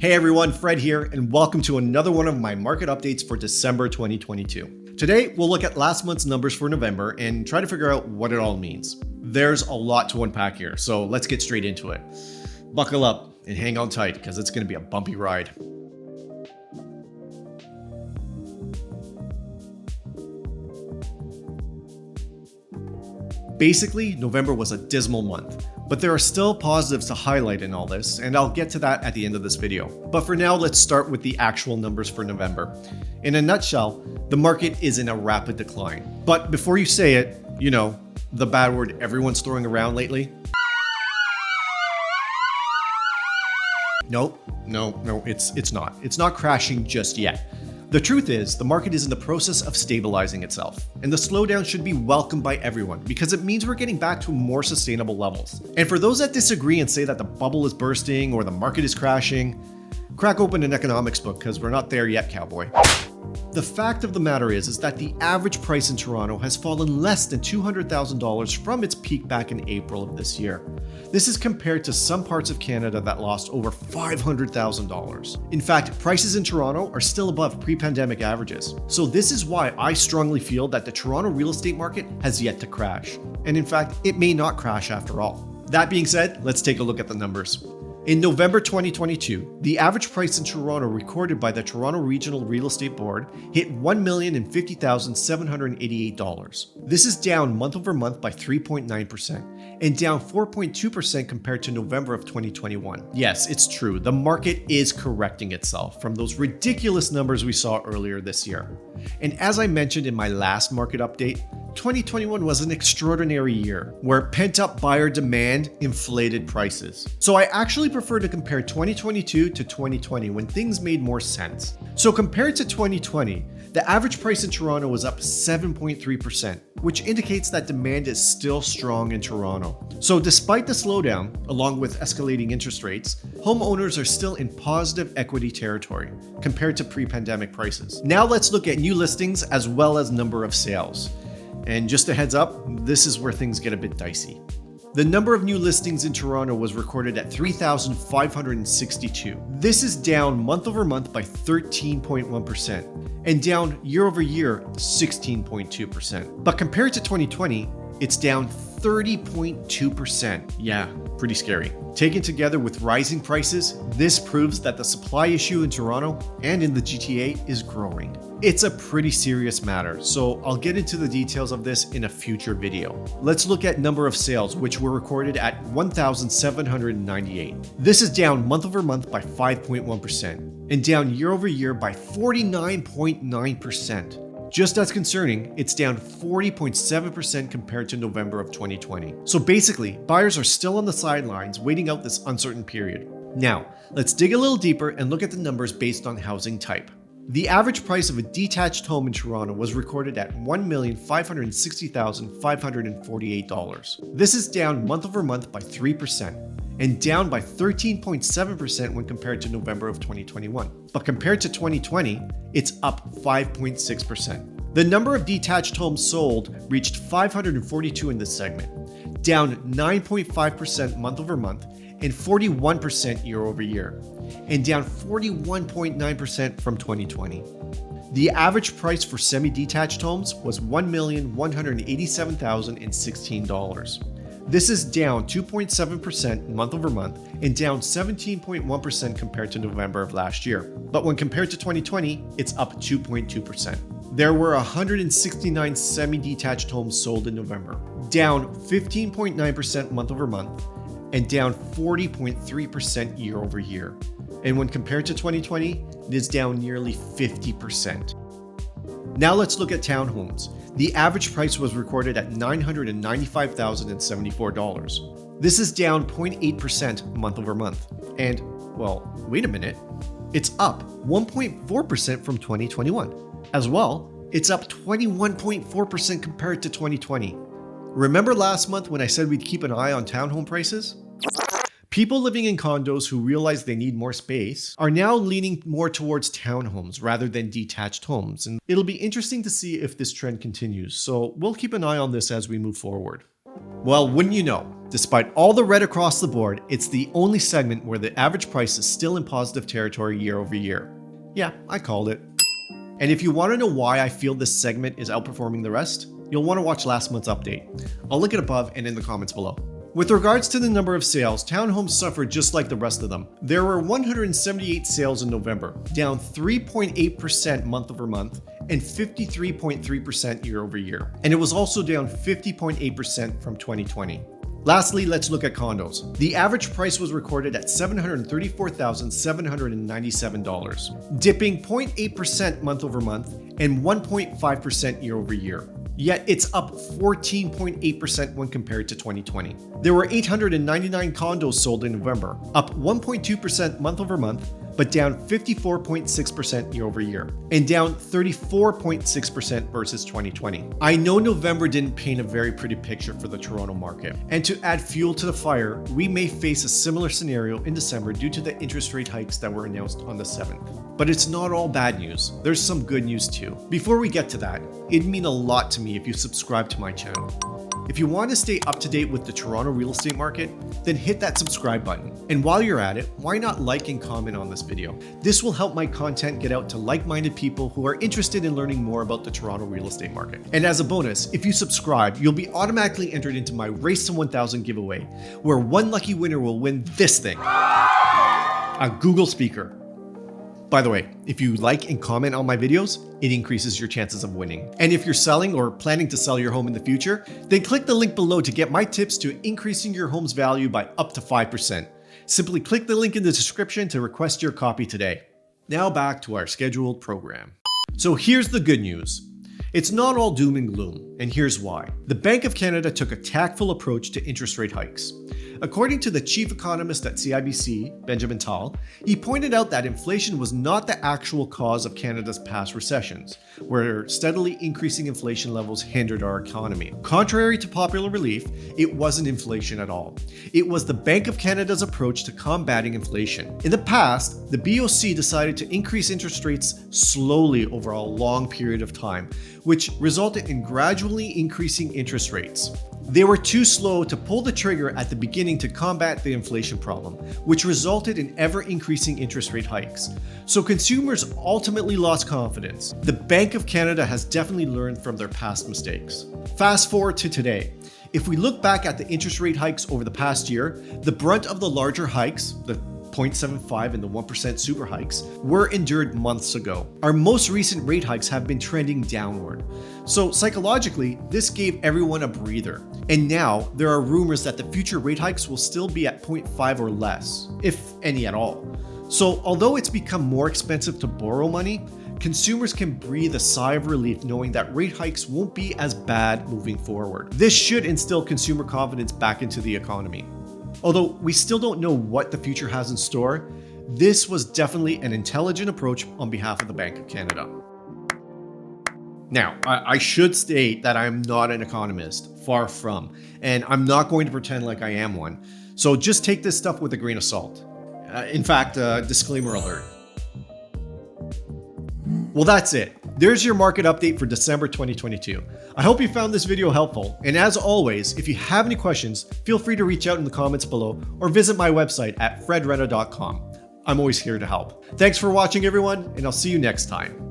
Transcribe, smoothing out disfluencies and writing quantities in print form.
Hey everyone, Fred here, and welcome to another one of my market updates for December 2022. Today, we'll look at last month's numbers for November and try to figure out what it all means. There's a lot to unpack here, so let's get straight into it. Buckle up and hang on tight because it's going to be a bumpy ride. Basically, November was a dismal month, but there are still positives to highlight in all this, and I'll get to that at the end of this video. But for now, let's start with the actual numbers for November. In a nutshell, the market is in a rapid decline. But before you say it, you know, the bad word everyone's throwing around lately. No, it's not. It's not crashing just yet. The truth is, the market is in the process of stabilizing itself, and the slowdown should be welcomed by everyone because it means we're getting back to more sustainable levels. And for those that disagree and say that the bubble is bursting or the market is crashing, crack open an economics book because we're not there yet, cowboy. The fact of the matter is that the average price in Toronto has fallen less than $200,000 from its peak back in April of this year. This is compared to some parts of Canada that lost over $500,000. In fact, prices in Toronto are still above pre-pandemic averages. So this is why I strongly feel that the Toronto real estate market has yet to crash. And in fact, it may not crash after all. That being said, let's take a look at the numbers. In November 2022, the average price in Toronto recorded by the Toronto Regional Real Estate Board hit $1,050,788. This is down month over month by 3.9% and down 4.2% compared to November of 2021. Yes, it's true, the market is correcting itself from those ridiculous numbers we saw earlier this year. And as I mentioned in my last market update, 2021 was an extraordinary year where pent-up buyer demand inflated prices. So I actually prefer to compare 2022 to 2020 when things made more sense. So compared to 2020, the average price in Toronto was up 7.3%, which indicates that demand is still strong in Toronto. So despite the slowdown, along with escalating interest rates, homeowners are still in positive equity territory compared to pre-pandemic prices. Now let's look at new listings as well as number of sales. And just a heads up, this is where things get a bit dicey. The number of new listings in Toronto was recorded at 3,562. This is down month over month by 13.1% and down year over year 16.2%. But compared to 2020, it's down 30.2%. Yeah, pretty scary. Taken together with rising prices, this proves that the supply issue in Toronto and in the GTA is growing. It's a pretty serious matter, so I'll get into the details of this in a future video. Let's look at number of sales, which were recorded at 1,798. This is down month over month by 5.1% and down year over year by 49.9%. Just as concerning, it's down 40.7% compared to November of 2020. So basically, buyers are still on the sidelines waiting out this uncertain period. Now, let's dig a little deeper and look at the numbers based on housing type. The average price of a detached home in Toronto was recorded at $1,560,548. This is down month over month by 3% and down by 13.7% when compared to November of 2021. But compared to 2020, it's up 5.6%. The number of detached homes sold reached 542 in this segment, down 9.5% month over month and 41% year over year, and down 41.9% from 2020. The average price for semi-detached homes was $1,187,016. This is down 2.7% month over month and down 17.1% compared to November of last year. But when compared to 2020, it's up 2.2%. There were 169 semi-detached homes sold in November, down 15.9% month over month and down 40.3% year over year. And when compared to 2020, it is down nearly 50%. Now let's look at townhomes. The average price was recorded at $995,074. This is down 0.8% month over month. And, well, wait a minute, it's up 1.4% from 2021. As well, it's up 21.4% compared to 2020. Remember last month when I said we'd keep an eye on townhome prices? People living in condos who realize they need more space are now leaning more towards townhomes rather than detached homes. And it'll be interesting to see if this trend continues. So we'll keep an eye on this as we move forward. Well, wouldn't you know, despite all the red across the board, it's the only segment where the average price is still in positive territory year over year. Yeah, I called it. And if you want to know why I feel this segment is outperforming the rest, you'll want to watch last month's update. I'll link it above and in the comments below. With regards to the number of sales, townhomes suffered just like the rest of them. There were 178 sales in November, down 3.8% month over month and 53.3% year over year. And it was also down 50.8% from 2020. Lastly, let's look at condos. The average price was recorded at $734,797, dipping 0.8% month over month and 1.5% year over year. Yet it's up 14.8% when compared to 2020. There were 899 condos sold in November, up 1.2% month over month, but down 54.6% year over year, and down 34.6% versus 2020. I know November didn't paint a very pretty picture for the Toronto market, and to add fuel to the fire, we may face a similar scenario in December due to the interest rate hikes that were announced on the 7th. But it's not all bad news. There's some good news too. Before we get to that, it'd mean a lot to me if you subscribe to my channel. If you want to stay up to date with the Toronto real estate market, then hit that subscribe button. And while you're at it, why not like and comment on this video? This will help my content get out to like-minded people who are interested in learning more about the Toronto real estate market. And as a bonus, if you subscribe, you'll be automatically entered into my Race to 1000 giveaway, where one lucky winner will win this thing, a Google speaker. By the way, if you like and comment on my videos, it increases your chances of winning. And if you're selling or planning to sell your home in the future, then click the link below to get my tips to increasing your home's value by up to 5%. Simply click the link in the description to request your copy today. Now back to our scheduled program. So here's the good news. It's not all doom and gloom, and here's why. The Bank of Canada took a tactful approach to interest rate hikes. According to the chief economist at CIBC, Benjamin Tal, he pointed out that inflation was not the actual cause of Canada's past recessions, where steadily increasing inflation levels hindered our economy. Contrary to popular belief, it wasn't inflation at all. It was the Bank of Canada's approach to combating inflation. In the past, the BOC decided to increase interest rates slowly over a long period of time, which resulted in gradually increasing interest rates. They were too slow to pull the trigger at the beginning to combat the inflation problem, which resulted in ever-increasing interest rate hikes. So consumers ultimately lost confidence. The Bank of Canada has definitely learned from their past mistakes. Fast forward to today. If we look back at the interest rate hikes over the past year, the brunt of the larger hikes, the 0.75 and the 1% super hikes, were endured months ago. Our most recent rate hikes have been trending downward. So psychologically, this gave everyone a breather. And now there are rumors that the future rate hikes will still be at 0.5 or less, if any at all. So although it's become more expensive to borrow money, consumers can breathe a sigh of relief knowing that rate hikes won't be as bad moving forward. This should instill consumer confidence back into the economy. Although we still don't know what the future has in store, this was definitely an intelligent approach on behalf of the Bank of Canada. Now, I should state that I'm not an economist, far from, and I'm not going to pretend like I am one. So just take this stuff with a grain of salt. In fact, disclaimer alert. Well, that's it. There's your market update for December 2022. I hope you found this video helpful, and as always, if you have any questions, feel free to reach out in the comments below or visit my website at fredretta.com. I'm always here to help. Thanks for watching, everyone, and I'll see you next time.